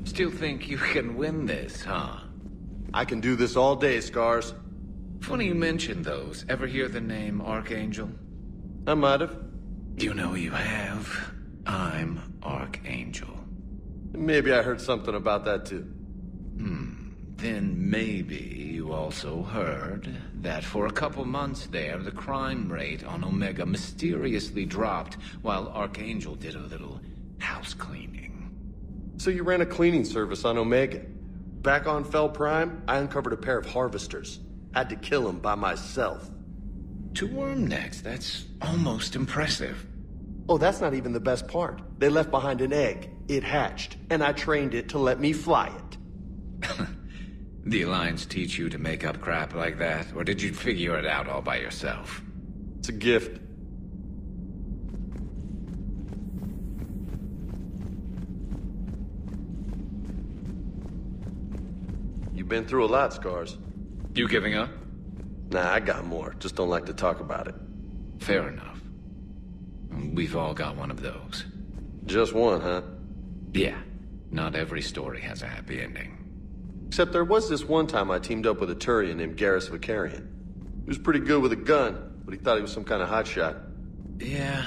Still think you can win this, huh? I can do this all day, Scars. Funny you mention those. Ever hear the name Archangel? I might have. You know you have. I'm Archangel. Maybe I heard something about that too. Then maybe you also heard that for a couple months there, the crime rate on Omega mysteriously dropped while Archangel did a little house cleaning. So you ran a cleaning service on Omega. Back on Fel Prime, I uncovered a pair of harvesters. Had to kill them by myself. 2 worm necks, that's almost impressive. Oh, that's not even the best part. They left behind an egg. It hatched, and I trained it to let me fly it. The Alliance teach you to make up crap like that, or did you figure it out all by yourself? It's a gift. You've been through a lot, Scars. You giving up? Nah, I got more. Just don't like to talk about it. Fair enough. We've all got one of those. Just one, huh? Yeah. Not every story has a happy ending. Except there was this one time I teamed up with a Turian named Garrus Vicarian. He was pretty good with a gun, but he thought he was some kind of hotshot. Yeah,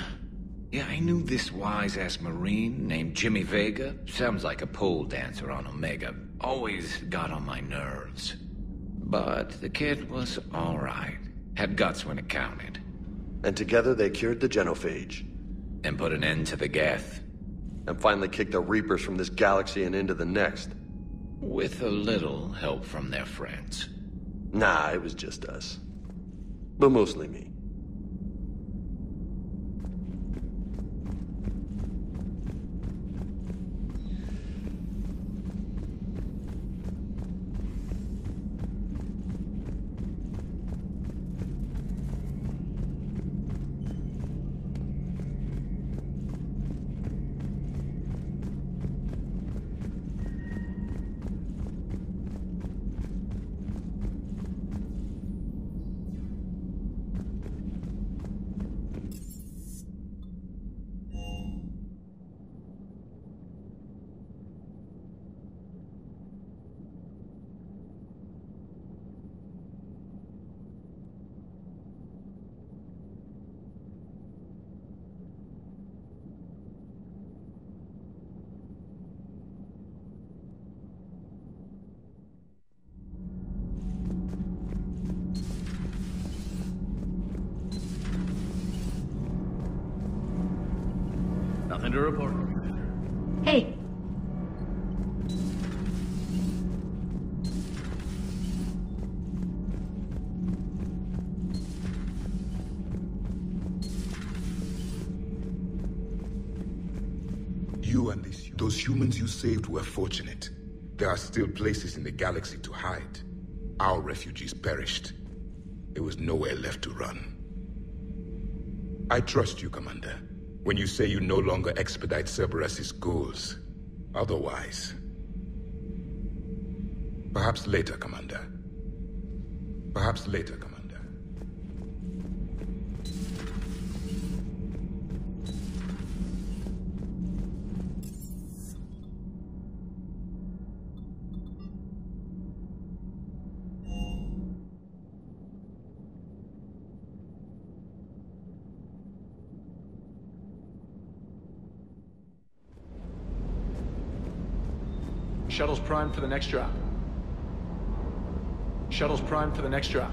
I knew this wise-ass Marine named Jimmy Vega. Sounds like a pole dancer on Omega. Always got on my nerves. But the kid was alright. Had guts when it counted. And together they cured the genophage. And put an end to the Geth. And finally kicked the Reapers from this galaxy and into the next. With a little help from their friends. Nah, it was just us. But mostly me. Nothing to report. Hey. You and those humans you saved were fortunate. There are still places in the galaxy to hide. Our refugees perished. There was nowhere left to run. I trust you, Commander. When you say you no longer expedite Cerberus' goals. Otherwise... Perhaps later, Commander. Perhaps later, Commander. Shuttle's primed for the next drop. Shuttle's primed for the next drop.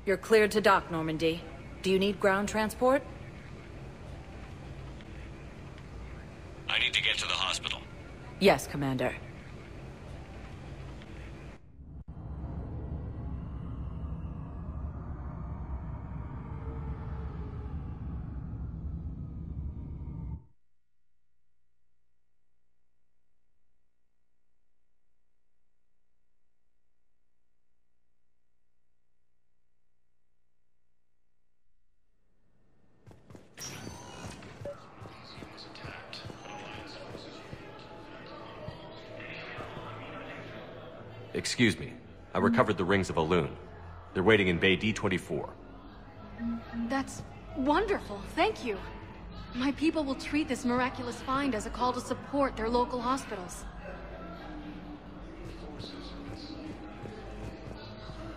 You're cleared to dock, Normandy. Do you need ground transport? I need to get to the hospital. Yes, Commander. Excuse me. I recovered the rings of Elune. They're waiting in Bay D-24. That's wonderful. Thank you. My people will treat this miraculous find as a call to support their local hospitals.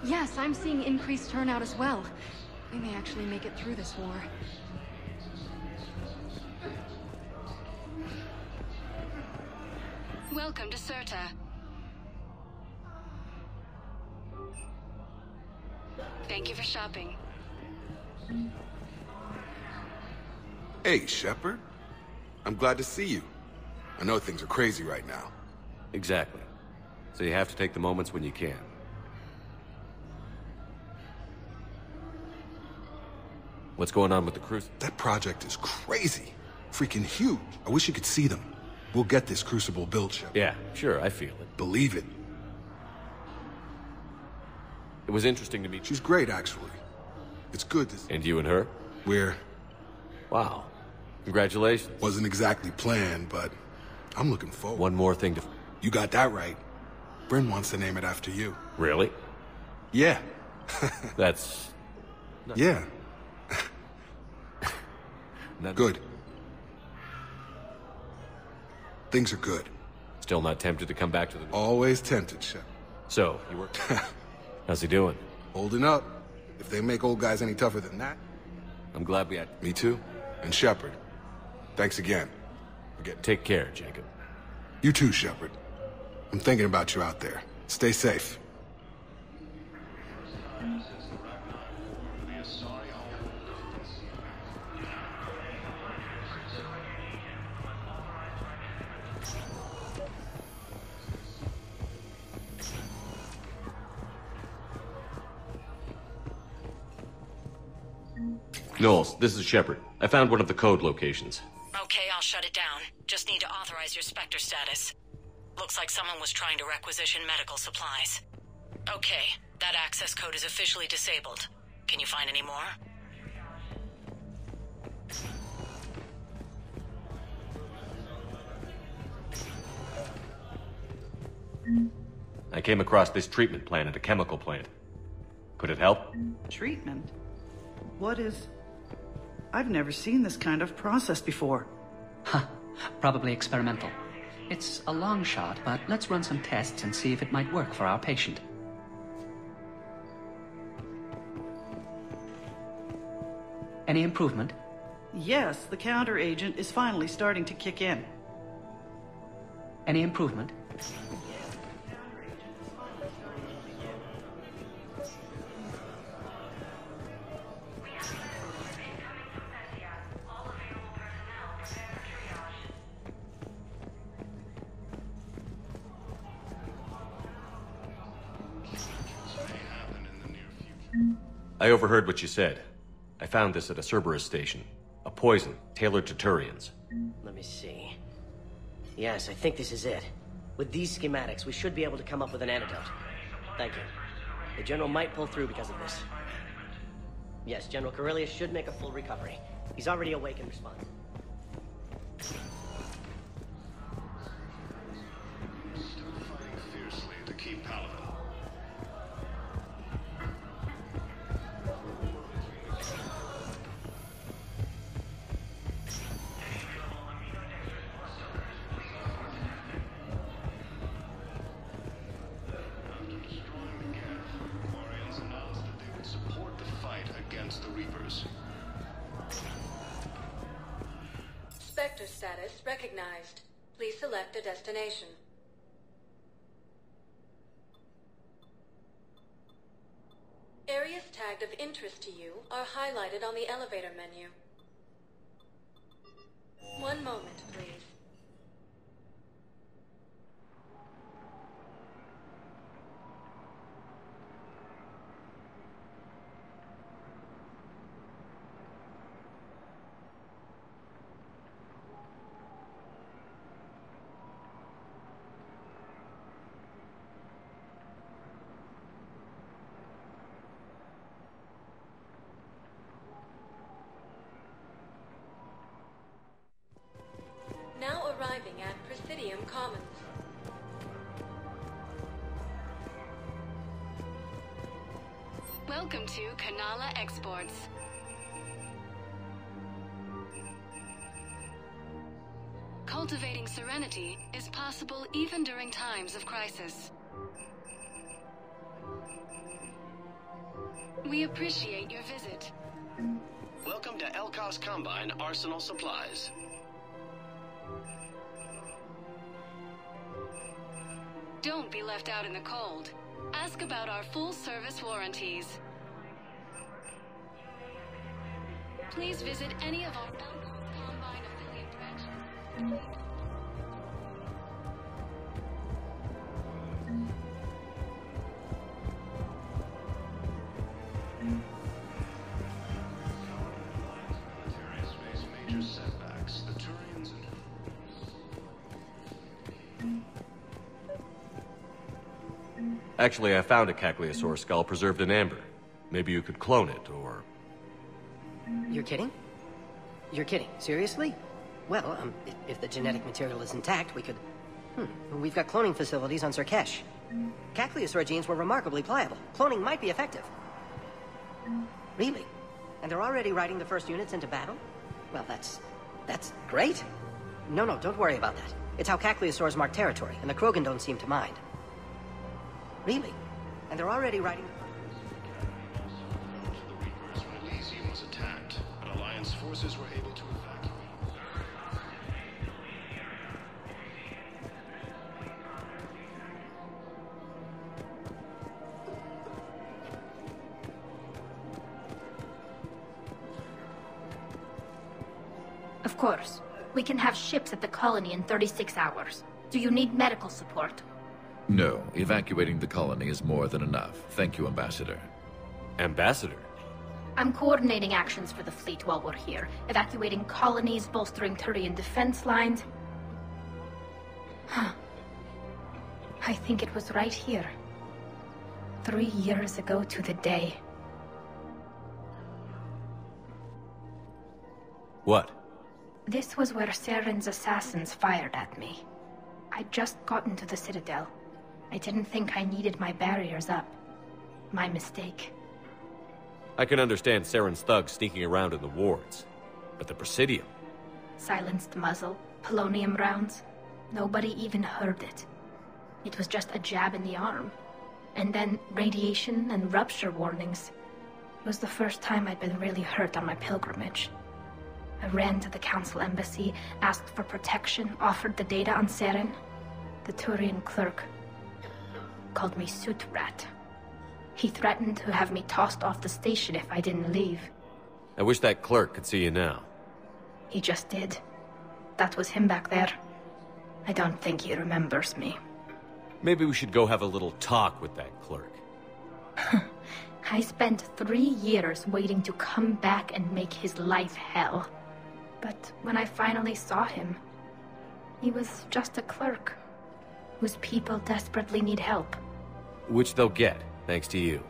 Yes, I'm seeing increased turnout as well. We may actually make it through this war. Welcome to Sirte. Thank you for shopping. Hey, Shepard. I'm glad to see you. I know things are crazy right now. Exactly. So you have to take the moments when you can. What's going on with the Crucible? That project is crazy. Freaking huge. I wish you could see them. We'll get this Crucible built, Shepard. Yeah, sure, I feel it. Believe it. It was interesting to meet you. She's great, actually. It's good to see. And you and her? We're... Wow. Congratulations. Wasn't exactly planned, but I'm looking forward. One more thing to... You got that right. Bryn wants to name it after you. Really? Yeah. That's... Yeah. Good. Things are good. Still not tempted to come back to the... Always tempted, Shep. So, you were... How's he doing? Holding up. If they make old guys any tougher than that. I'm glad we had... Me too. And Shepard. Thanks again. Take care, Jacob. You too, Shepard. I'm thinking about you out there. Stay safe. Knowles, this is Shepard. I found one of the code locations. Okay, I'll shut it down. Just need to authorize your Spectre status. Looks like someone was trying to requisition medical supplies. Okay, that access code is officially disabled. Can you find any more? I came across this treatment plant at a chemical plant. Could it help? Treatment? What is... I've never seen this kind of process before. Huh. Probably experimental. It's a long shot, but let's run some tests and see if it might work for our patient. Any improvement? Yes, the counter agent is finally starting to kick in. Any improvement? I overheard what you said. I found this at a Cerberus station. A poison, tailored to Turians. Let me see. Yes, I think this is it. With these schematics, we should be able to come up with an antidote. Thank you. The General might pull through because of this. Yes, General Corellius should make a full recovery. He's already awake and responds. Still fighting fiercely to keep Paladin. Spectre status recognized. Please select a destination. Areas tagged of interest to you are highlighted on the elevator menu. One moment, please. Now arriving at Presidium Commons. Welcome to Kanala Exports. Cultivating serenity is possible even during times of crisis. We appreciate your visit. Welcome to Elkos Combine Arsenal Supplies. Don't be left out in the cold. Ask about our full-service warranties. Please visit any of our Elkos Combine affiliate branches. Major setbacks. The Turians and... Actually, I found a Cagliasaur skull preserved in amber. Maybe you could clone it, or... You're kidding? You're kidding. Seriously? Well, if the genetic material is intact, we could... We've got cloning facilities on Sirte. Cagliasaur genes were remarkably pliable. Cloning might be effective. Really? And they're already riding the first units into battle? Well, that's great. No, don't worry about that. It's how Cagliasaurs mark territory, and the Krogan don't seem to mind. Really? And they're already riding... The Reapers when Elysium was attacked, but Alliance forces were able to evacuate. Of course. We can have ships at the colony in 36 hours. Do you need medical support? No, evacuating the colony is more than enough. Thank you, Ambassador. Ambassador? I'm coordinating actions for the fleet while we're here. Evacuating colonies, bolstering Turian defense lines. I think it was right here. 3 years ago to the day. What? This was where Saren's assassins fired at me. I'd just gotten to the Citadel. I didn't think I needed my barriers up. My mistake. I can understand Saren's thugs sneaking around in the wards. But the Presidium? Silenced muzzle, polonium rounds. Nobody even heard it. It was just a jab in the arm. And then radiation and rupture warnings. It was the first time I'd been really hurt on my pilgrimage. I ran to the Council Embassy, asked for protection, offered the data on Seren. The Turian clerk called me Soot Rat. He threatened to have me tossed off the station if I didn't leave. I wish that clerk could see you now. He just did. That was him back there. I don't think he remembers me. Maybe we should go have a little talk with that clerk. I spent 3 years waiting to come back and make his life hell. But when I finally saw him, he was just a clerk, whose people desperately need help. Which they'll get, thanks to you.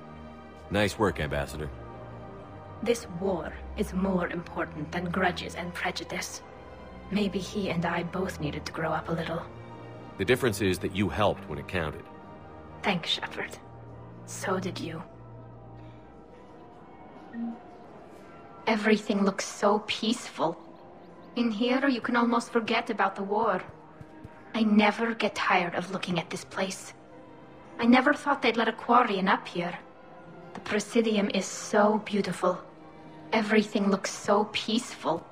Nice work, Ambassador. This war is more important than grudges and prejudice. Maybe he and I both needed to grow up a little. The difference is that you helped when it counted. Thanks, Shepard. So did you. Everything looks so peaceful. In here, you can almost forget about the war. I never get tired of looking at this place. I never thought they'd let a Quarian up here. The Presidium is so beautiful. Everything looks so peaceful.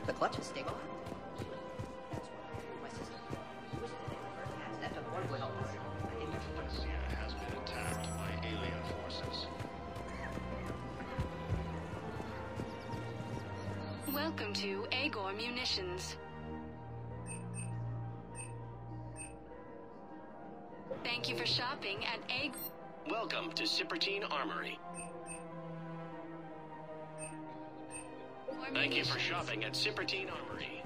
The clutch is stable. My sister. Welcome to Agor Munitions. Thank you for shopping at Welcome to Sirte Armory. Thank you for shopping at Sirte Armory.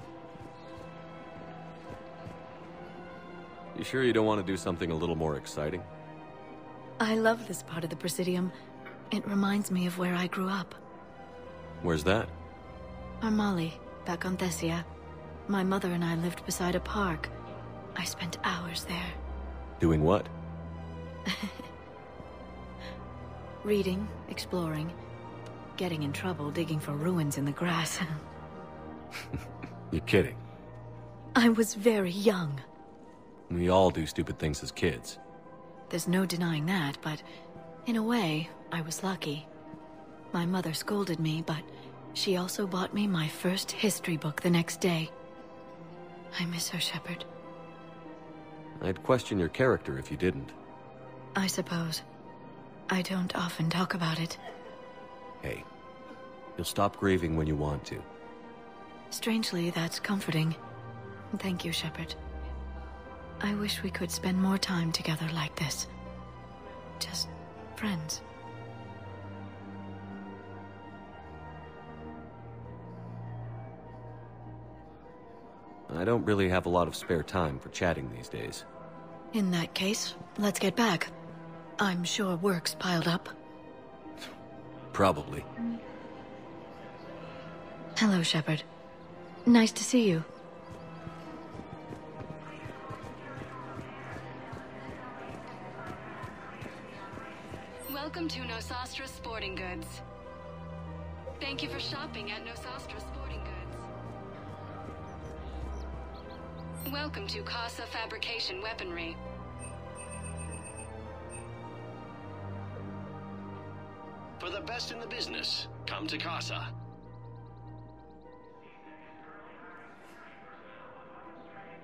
You sure you don't want to do something a little more exciting? I love this part of the Presidium. It reminds me of where I grew up. Where's that? Armali, back on Thessia. My mother and I lived beside a park. I spent hours there. Doing what? Reading, exploring, getting in trouble digging for ruins in the grass. You're kidding. I was very young. We all do stupid things as kids. There's no denying that, but in a way, I was lucky. My mother scolded me, but she also bought me my first history book the next day. I miss her, Shepard. I'd question your character if you didn't. I suppose. I don't often talk about it. Hey, you'll stop grieving when you want to. Strangely, that's comforting. Thank you, Shepard. I wish we could spend more time together like this. Just friends. I don't really have a lot of spare time for chatting these days. In that case, let's get back. I'm sure work's piled up. Probably. Hello, Shepard. Nice to see you. Welcome to Nosastra Sporting Goods. Thank you for shopping at Nosastra Sporting Goods. Welcome to Casa Fabrication Weaponry. For the best in the business, come to Casa.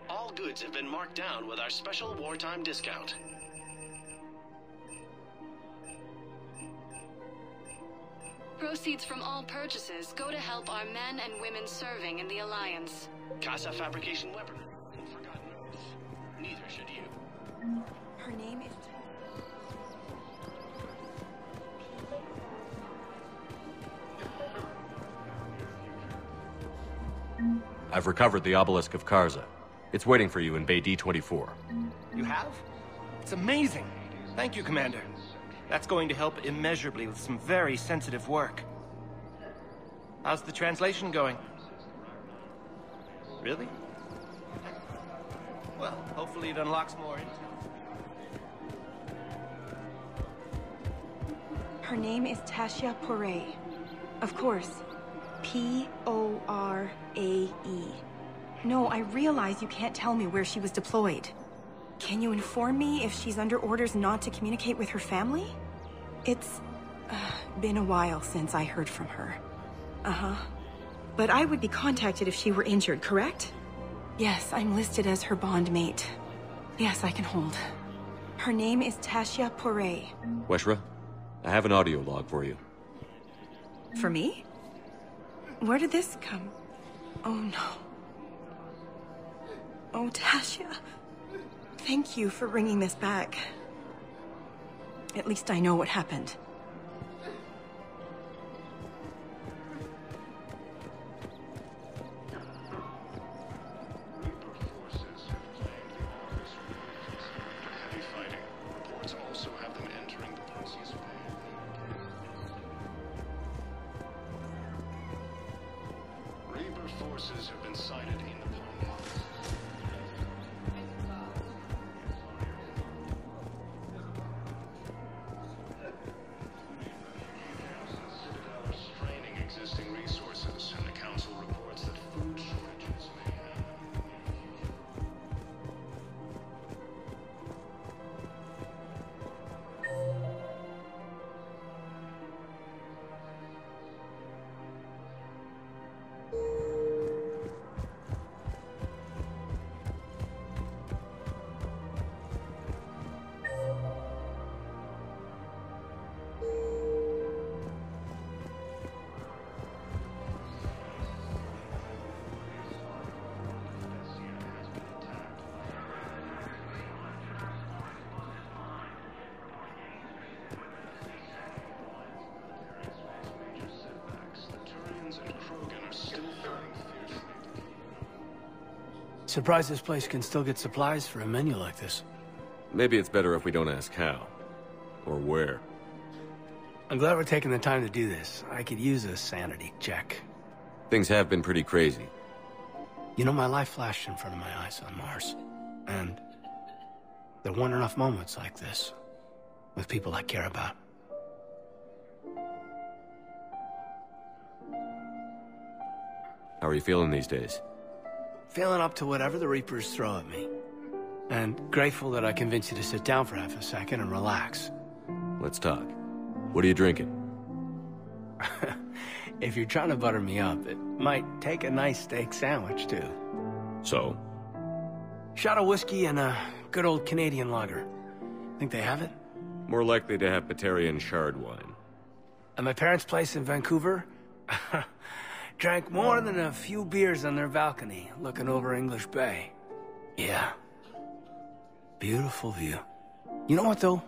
All goods have been marked down with our special wartime discount. Proceeds from all purchases go to help our men and women serving in the Alliance. Casa Fabrication Weaponry. Forgotten oath. Neither should you. Her name is... I've recovered the obelisk of Karza. It's waiting for you in Bay D-24. You have? It's amazing. Thank you, Commander. That's going to help immeasurably with some very sensitive work. How's the translation going? Really? Well, hopefully it unlocks more intel. Her name is Tasha Poray. Of course. P-O-R-A-E. No, I realize you can't tell me where she was deployed. Can you inform me if she's under orders not to communicate with her family? It's been a while since I heard from her. Uh-huh. But I would be contacted if she were injured, correct? Yes, I'm listed as her bond mate. Yes, I can hold. Her name is Tasha Poray. Weshra, I have an audio log for you. For me? Where did this come? Oh, no. Oh, Tasha. Thank you for bringing this back. At least I know what happened. Forces have been sighted in the Pine. Straining existing resources, and the Council reports that food shortages may have. Surprised this place can still get supplies for a menu like this. Maybe it's better if we don't ask how. Or where. I'm glad we're taking the time to do this. I could use a sanity check. Things have been pretty crazy. You know, my life flashed in front of my eyes on Mars. And there weren't enough moments like this with people I care about. How are you feeling these days? Feeling up to whatever the Reapers throw at me. And grateful that I convinced you to sit down for half a second and relax. Let's talk. What are you drinking? If you're trying to butter me up, it might take a nice steak sandwich, too. So? Shot of whiskey and a good old Canadian lager. Think they have it? More likely to have Batarian shard wine. At my parents' place in Vancouver, drank more than a few beers on their balcony, looking over English Bay. Yeah. Beautiful view. You know what, though?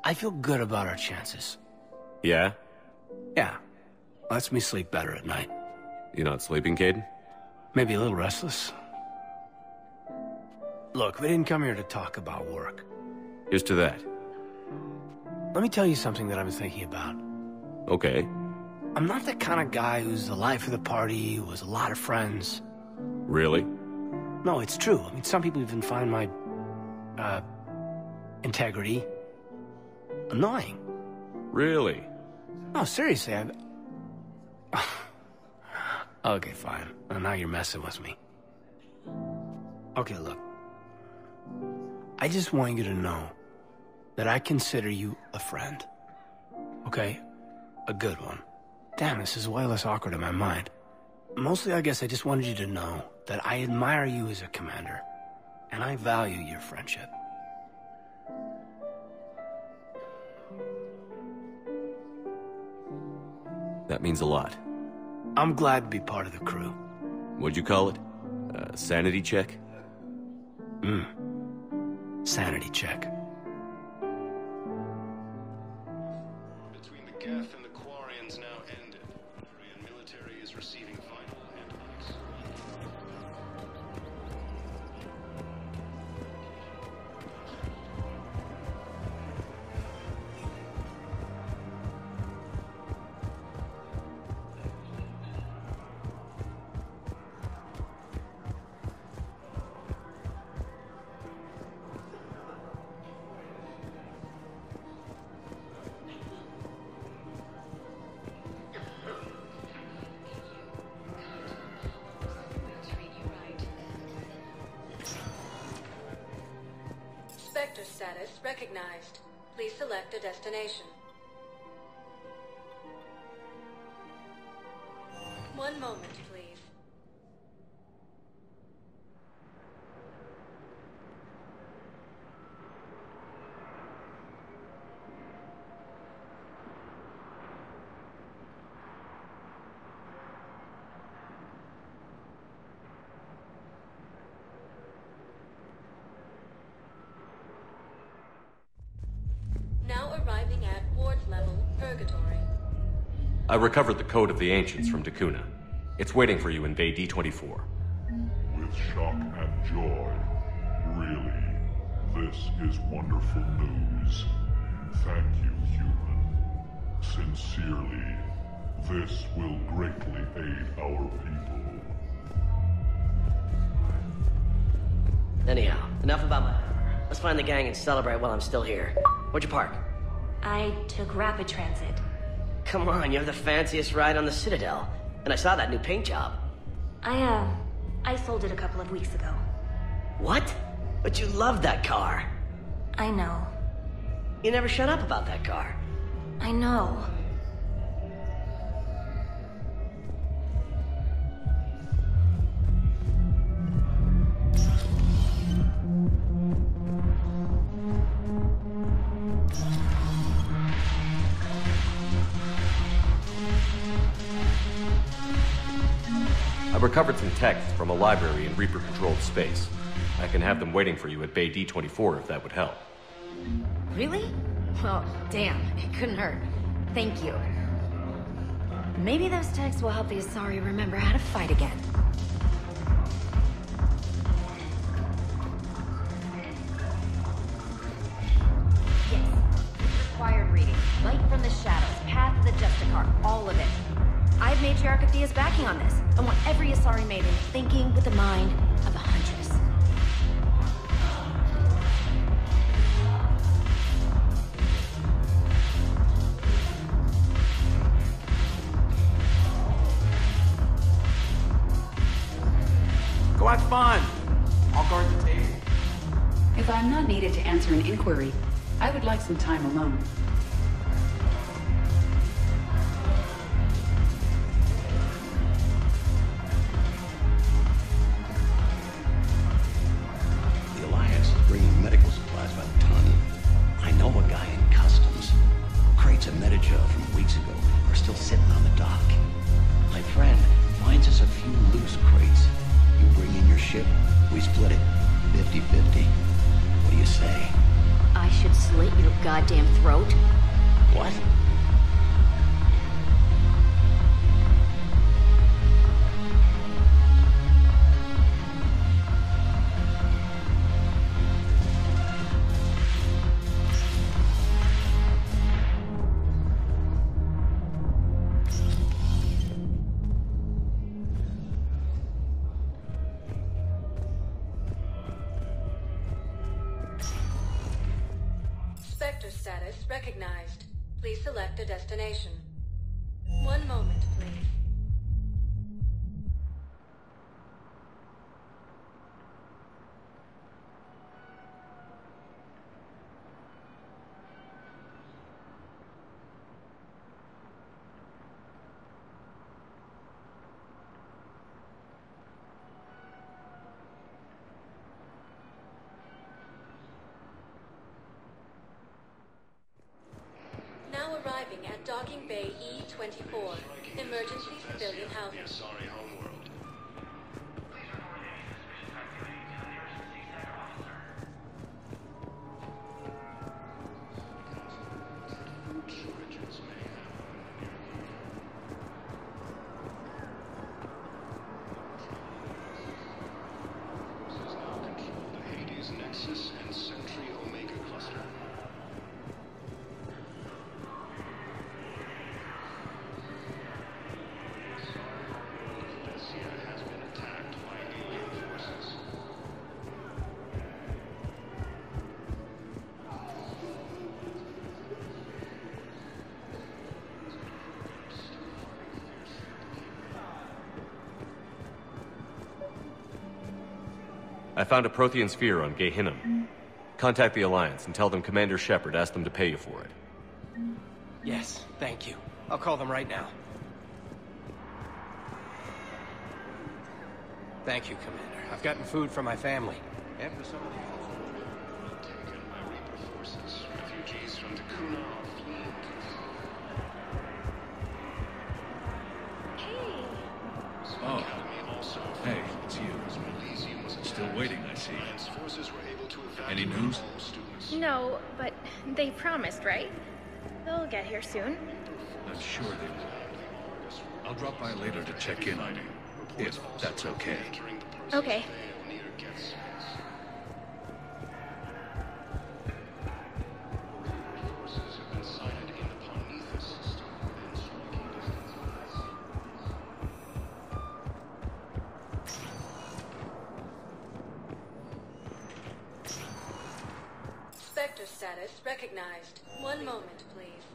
I feel good about our chances. Yeah? Yeah. Lets me sleep better at night. You not sleeping, Kaidan? Maybe a little restless. Look, we didn't come here to talk about work. Here's to that. Let me tell you something that I've been thinking about. Okay. I'm not the kind of guy who's the life of the party, who has a lot of friends. Really? No, it's true. I mean, some people even find my, integrity annoying. Really? No, seriously, Okay, fine. Well, now you're messing with me. Okay, look. I just want you to know that I consider you a friend. Okay? A good one. Damn, this is way less awkward in my mind. Mostly, I guess I just wanted you to know that I admire you as a commander, and I value your friendship. That means a lot. I'm glad to be part of the crew. What'd you call it? Sanity check? Sanity check. Between the Geth and the Quarians now ended. The Korean military is receiving vital antidotes. Spectre status recognized. Please select a destination. 1 moment, please. Now arriving at ward level purgatory. I recovered the Code of the Ancients from Dakuna. It's waiting for you in Bay D24. With shock and joy. Really, this is wonderful news. Thank you, human. Sincerely, this will greatly aid our people. Anyhow, enough about my... Let's find the gang and celebrate while I'm still here. Where'd you park? I took rapid transit. Come on, you have the fanciest ride on the Citadel. And I saw that new paint job. I sold it a couple of weeks ago. What? But you loved that car. I know. You never shut up about that car. I know. I recovered some texts from a library in Reaper-controlled space. I can have them waiting for you at Bay D24 if that would help. Really? Well, damn, it couldn't hurt. Thank you. Maybe those texts will help the Asari remember how to fight again. required reading. Light from the shadows, path of the Justicar, all of it. I have Matriarch Athea's backing on this. I want every Asari maiden thinking with the mind of a huntress. Go have fun. I'll guard the table. If I'm not needed to answer an inquiry, I would like some time alone. The Alliance is bringing medical supplies by the ton. I know a guy in customs. Crates of Metagel from weeks ago are still sitting on the dock. My friend finds us a few loose crates. You bring in your ship, we split it 50-50. What do you say? I should slit your goddamn throat? What? Spectre status recognized. Please select a destination. One moment, please. Now arriving at Docking Bay E-24, emergency civilian housing. Sorry, homeworld. Nexus and Sentry Omega cluster. Has been attacked by alien forces. I found a Prothean sphere on Gehinnom. Contact the Alliance and tell them Commander Shepard asked them to pay you for it. Yes, thank you. I'll call them right now. Thank you, Commander. I've gotten food for my family. And for some of the taken by Reaper forces. Refugees from the Kuna are fleeing. Oh. Hey, it's you. Still waiting, I see. Any news? No, but they promised, right? They'll get here soon. I'm sure they will. I'll drop by later to check in on you, if that's okay. Okay. Spectre status recognized. One moment, please.